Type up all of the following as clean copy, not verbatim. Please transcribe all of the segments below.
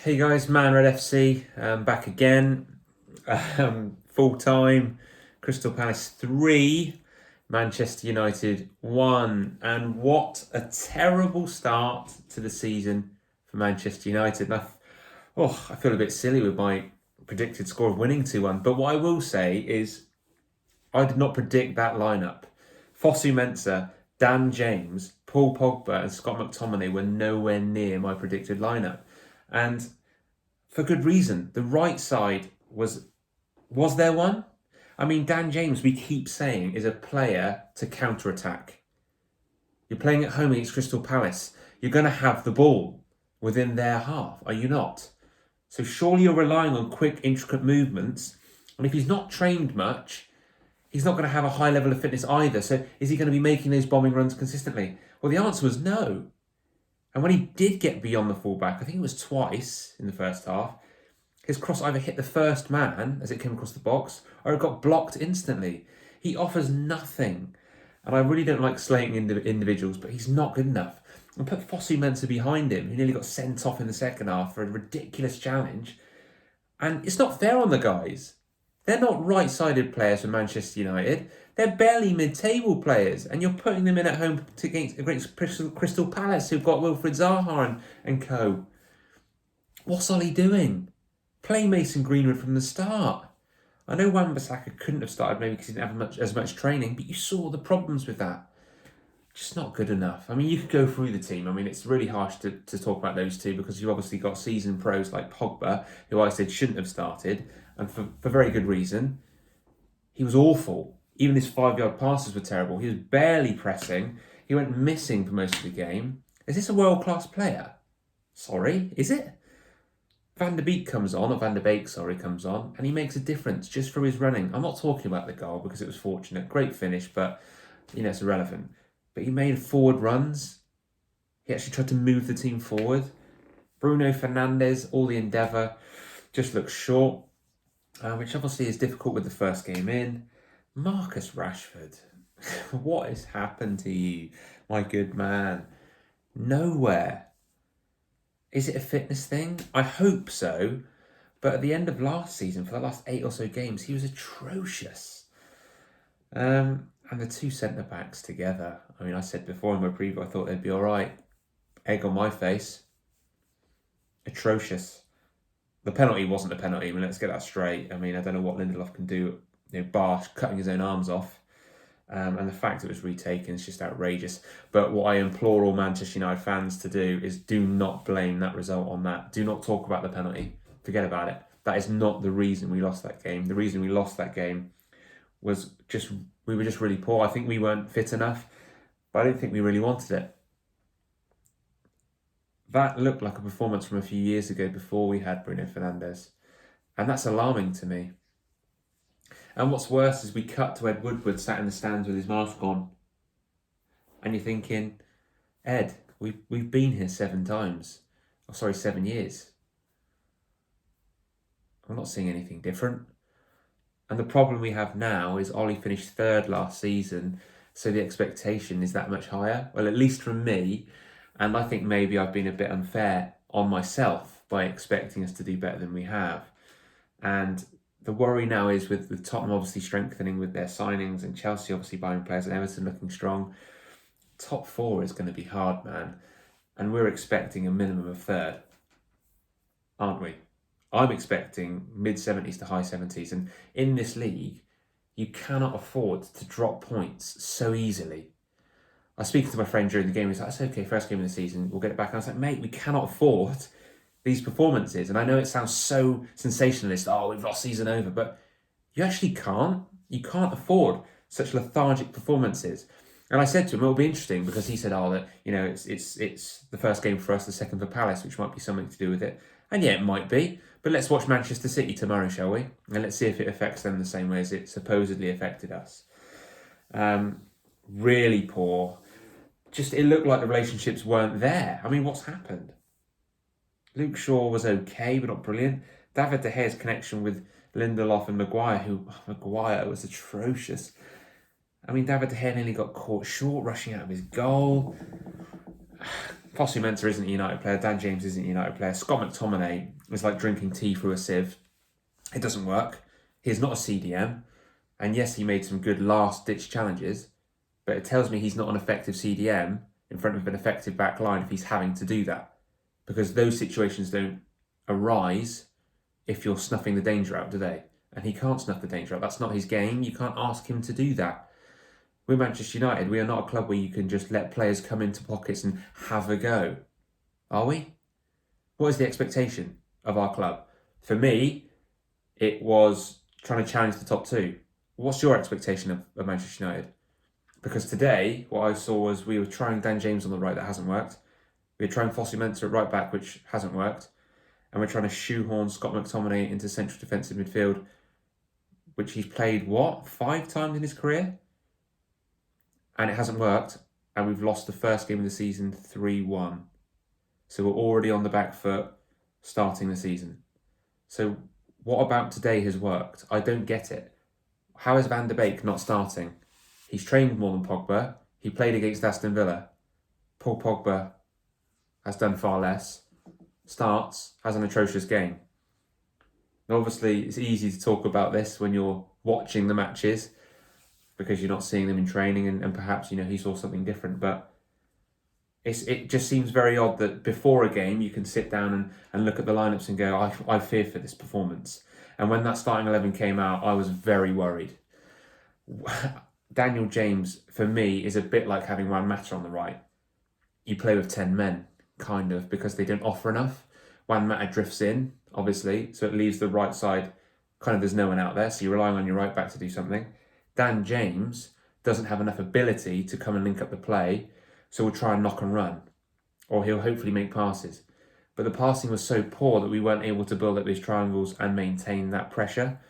Hey guys, manredFC, back again. Full time. Crystal Palace 3, Manchester United 1. And what a terrible start to the season for Manchester United. And I feel a bit silly with my predicted score of winning 2-1. But what I will say is I did not predict that lineup. Fosu Mensah, Dan James, Paul Pogba, and Scott McTominay were nowhere near my predicted lineup. And for good reason. The right side was there one? I mean, Dan James, we keep saying, is a player to counter-attack. You're playing at home against Crystal Palace. You're going to have the ball within their half, are you not? So surely you're relying on quick, intricate movements. And if he's not trained much, he's not going to have a high level of fitness either. So is he going to be making those bombing runs consistently? Well, the answer was no. And when he did get beyond the fullback, I think it was twice in the first half, his cross either hit the first man as it came across the box or it got blocked instantly. He offers nothing. And I really don't like slating individuals, but he's not good enough. And put Fosu Mensah behind him, who nearly got sent off in the second half for a ridiculous challenge. And it's not fair on the guys. They're not right-sided players for Manchester United. They're barely mid-table players, and you're putting them in at home against Crystal Palace, who've got Wilfried Zaha and co. What's Ollie doing? Play Mason Greenwood from the start. I know Wan-Bissaka couldn't have started maybe because he didn't have as much training, but you saw the problems with that. Just not good enough. I mean, you could go through the team. I mean, it's really harsh to talk about those two because you've obviously got seasoned pros like Pogba, who I said shouldn't have started, and for very good reason. He was awful. Even his 5-yard passes were terrible. He was barely pressing. He went missing for most of the game. Is this a world-class player? Sorry, is it? Van der Beek comes on, comes on, and he makes a difference just through his running. I'm not talking about the goal because it was fortunate. Great finish, but, it's irrelevant. But he made forward runs. He actually tried to move the team forward. Bruno Fernandes, all the endeavour, just looks short, which obviously is difficult with the first game in. Marcus Rashford, what has happened to you, my good man? Nowhere. Is it a fitness thing? I hope so. But at the end of last season, for the last 8 or so games, he was atrocious. And the two centre-backs together. I mean, I said before in my preview, I thought they'd be all right. Egg on my face. Atrocious. The penalty wasn't a penalty. I mean, let's get that straight. I mean, I don't know what Lindelof can do. Bar cutting his own arms off. And the fact it was retaken is just outrageous. But what I implore all Manchester United fans to do is do not blame that result on that. Do not talk about the penalty. Forget about it. That is not the reason we lost that game. The reason we lost that game was we were just really poor. I think we weren't fit enough, but I didn't think we really wanted it. That looked like a performance from a few years ago before we had Bruno Fernandes. And that's alarming to me. And what's worse is we cut to Ed Woodward sat in the stands with his mask on. And you're thinking, Ed, we've been here 7 times. 7 years. I'm not seeing anything different. And the problem we have now is Ollie finished 3rd last season, so the expectation is that much higher. Well, at least from me. And I think maybe I've been a bit unfair on myself by expecting us to do better than we have. And the worry now is with Tottenham obviously strengthening with their signings and Chelsea obviously buying players and Everton looking strong. Top 4 is going to be hard, man. And we're expecting a minimum of 3rd, aren't we? I'm expecting mid-70s to high 70s. And in this league, you cannot afford to drop points so easily. I was speaking to my friend during the game. He's like, "It's okay, first game of the season, we'll get it back." And I was like, "Mate, we cannot afford these performances." And I know it sounds so sensationalist. Oh, we've lost season over. But you actually can't. You can't afford such lethargic performances. And I said to him, it'll be interesting because he said, it's the first game for us, the second for Palace, which might be something to do with it. And yeah, it might be. But let's watch Manchester City tomorrow, shall we? And let's see if it affects them the same way as it supposedly affected us. Really poor. Just, it looked like the relationships weren't there. I mean, what's happened? Luke Shaw was okay, but not brilliant. David De Gea's connection with Lindelof and Maguire, Maguire was atrocious. I mean, David De Gea nearly got caught short, rushing out of his goal. Fosu Mensah isn't a United player. Dan James isn't a United player. Scott McTominay is like drinking tea through a sieve. It doesn't work. He's not a CDM. And yes, he made some good last-ditch challenges, but it tells me he's not an effective CDM in front of an effective back line if he's having to do that. Because those situations don't arise if you're snuffing the danger out, do they? And he can't snuff the danger out. That's not his game. You can't ask him to do that. We're Manchester United. We are not a club where you can just let players come into pockets and have a go. Are we? What is the expectation of our club? For me, it was trying to challenge the top two. What's your expectation of Manchester United? Because today, what I saw was we were trying Dan James on the right, that hasn't worked. We were trying Fosu Mensah at right back, which hasn't worked. And we're trying to shoehorn Scott McTominay into central defensive midfield, which he's played, 5 times in his career? And it hasn't worked. And we've lost the first game of the season 3-1. So we're already on the back foot starting the season. So what about today has worked? I don't get it. How is Van der Beek not starting? He's trained more than Pogba. He played against Aston Villa. Paul Pogba has done far less. Starts, has an atrocious game. Now, obviously, it's easy to talk about this when you're watching the matches because you're not seeing them in training and perhaps, he saw something different. But it just seems very odd that before a game you can sit down and look at the lineups and go, I fear for this performance. And when that starting 11 came out, I was very worried. Daniel James, for me, is a bit like having Juan Mata on the right. You play with 10 men, kind of, because they don't offer enough. Juan Mata drifts in, obviously, so it leaves the right side, kind of there's no one out there, so you're relying on your right back to do something. Dan James doesn't have enough ability to come and link up the play, so we'll try and knock and run, or he'll hopefully make passes. But the passing was so poor that we weren't able to build up these triangles and maintain that pressure.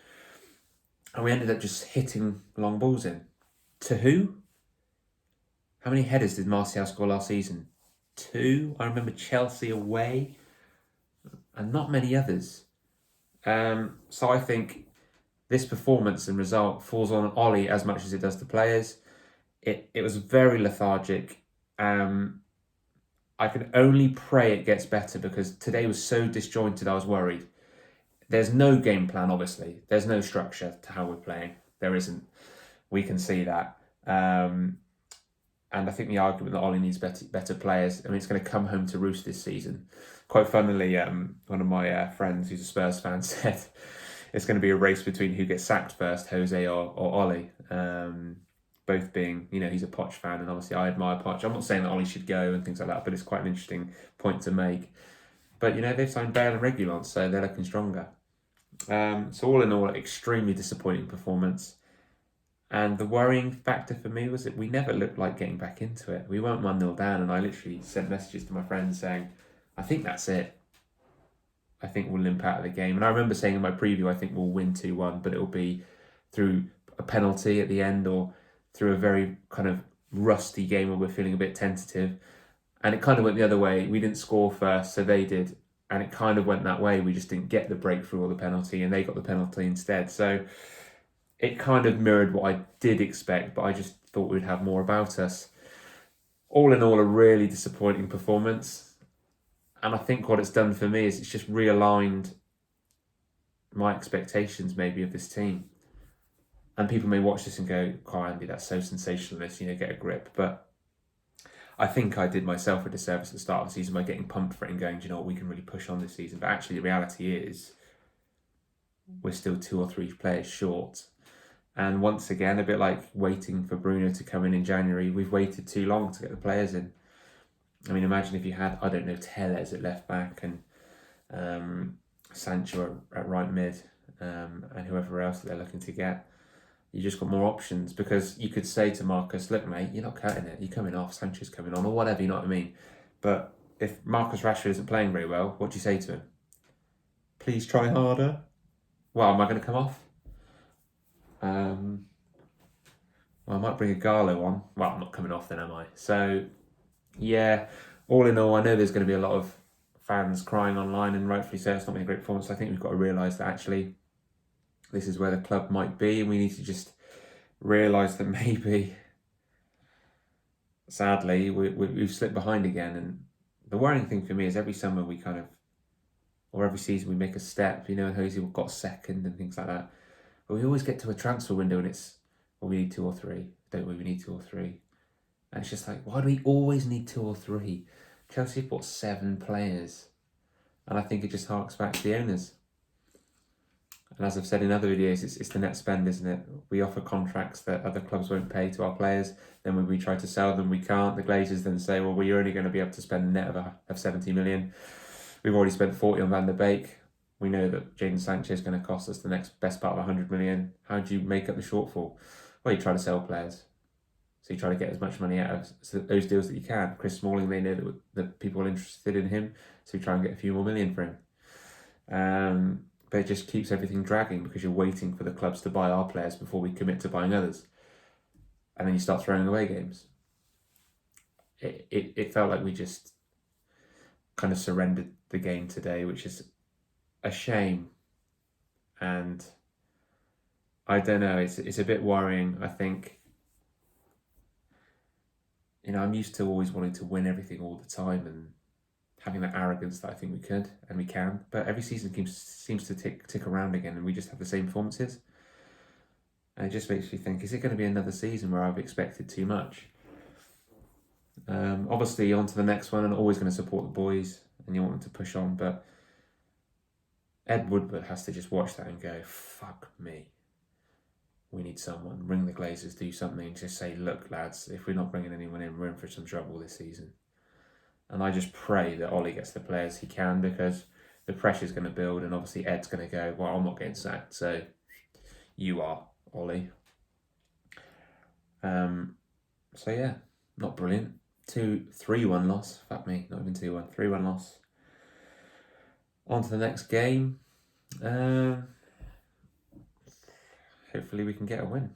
And we ended up just hitting long balls in. To who? How many headers did Martial score last season? 2. I remember Chelsea away. And not many others. So I think this performance and result falls on Ollie as much as it does to players. It was very lethargic. I can only pray it gets better because today was so disjointed I was worried. There's no game plan, obviously. There's no structure to how we're playing. There isn't. We can see that. And I think the argument that Ollie needs better players, it's going to come home to roost this season. Quite funnily, one of my friends who's a Spurs fan said it's going to be a race between who gets sacked first, Jose or Ollie. Both being, he's a Poch fan, and obviously I admire Poch. I'm not saying that Ollie should go and things like that, but it's quite an interesting point to make. But, they've signed Bale and Reguilon, so they're looking stronger. So all in all, extremely disappointing performance. And the worrying factor for me was that we never looked like getting back into it. We weren't 1-0 down, and I literally sent messages to my friends saying, I think that's it. I think we'll limp out of the game. And I remember saying in my preview, I think we'll win 2-1, but it'll be through a penalty at the end or through a very kind of rusty game where we're feeling a bit tentative. And it kind of went the other way. We didn't score first, so they did. And it kind of went that way. We just didn't get the breakthrough or the penalty, and they got the penalty instead. So it kind of mirrored what I did expect, but I just thought we'd have more about us. All in all, a really disappointing performance. And I think what it's done for me is it's just realigned my expectations maybe of this team. And people may watch this and go, "Oh, Andy, that's so sensationalist, get a grip." But I think I did myself a disservice at the start of the season by getting pumped for it and going, "Do you know what, we can really push on this season." But actually the reality is we're still 2 or 3 players short. And once again, a bit like waiting for Bruno to come in January, we've waited too long to get the players in. Imagine if you had, I don't know, Tellez at left back and Sancho at right mid and whoever else that they're looking to get. You just got more options because you could say to Marcus, "Look, mate, you're not cutting it. You're coming off. Sancho's coming on," or whatever, you know what I mean? But if Marcus Rashford isn't playing very well, what do you say to him? Please try harder. Well, am I going to come off? Well, I might bring a Garlo on. Well, I'm not coming off then, am I? So, yeah, all in all, I know there's going to be a lot of fans crying online, and rightfully so, it's not been a great performance. I think we've got to realise that actually this is where the club might be, and we need to just realise that maybe, sadly, we've slipped behind again, and the worrying thing for me is every summer we kind of, or every season we make a step, you know, and Hosey got second and things like that. But we always get to a transfer window and it's, well, we need 2 or 3, don't we? We need 2 or 3. And it's just like, why do we always need 2 or 3? Chelsea bought 7 players. And I think it just harks back to the owners. And as I've said in other videos, it's the net spend, isn't it? We offer contracts that other clubs won't pay to our players. Then when we try to sell them, we can't. The Glazers then say, well, we're only going to be able to spend a net of 70 million. We've already spent 40 on Van der Beek. We know that Jadon Sancho is going to cost us the next best part of 100 million. How do you make up the shortfall? Well, you try to sell players. So you try to get as much money out of those deals that you can. Chris Smalling, they know that people are interested in him, so you try and get a few more million for him. But it just keeps everything dragging because you're waiting for the clubs to buy our players before we commit to buying others. And then you start throwing away games. It felt like we just kind of surrendered the game today, which is a shame. And I don't know, it's a bit worrying, I think. You know, I'm used to always wanting to win everything all the time and having that arrogance that I think we could and we can. But every season seems to tick around again and we just have the same performances. And it just makes me think, is it going to be another season where I've expected too much? Obviously, on to the next one, and always going to support the boys and you want them to push on. But Ed Woodward has to just watch that and go, fuck me. We need someone. Ring the Glazers, do something. Just say, look, lads, if we're not bringing anyone in, we're in for some trouble this season. And I just pray that Ollie gets the players he can, because the pressure's going to build, and obviously Ed's going to go, well, I'm not getting sacked, so you are, Ollie. So yeah, not brilliant. 3-1 loss. Fuck me, not even 2-1. 3-1 loss. On to the next game. Hopefully we can get a win.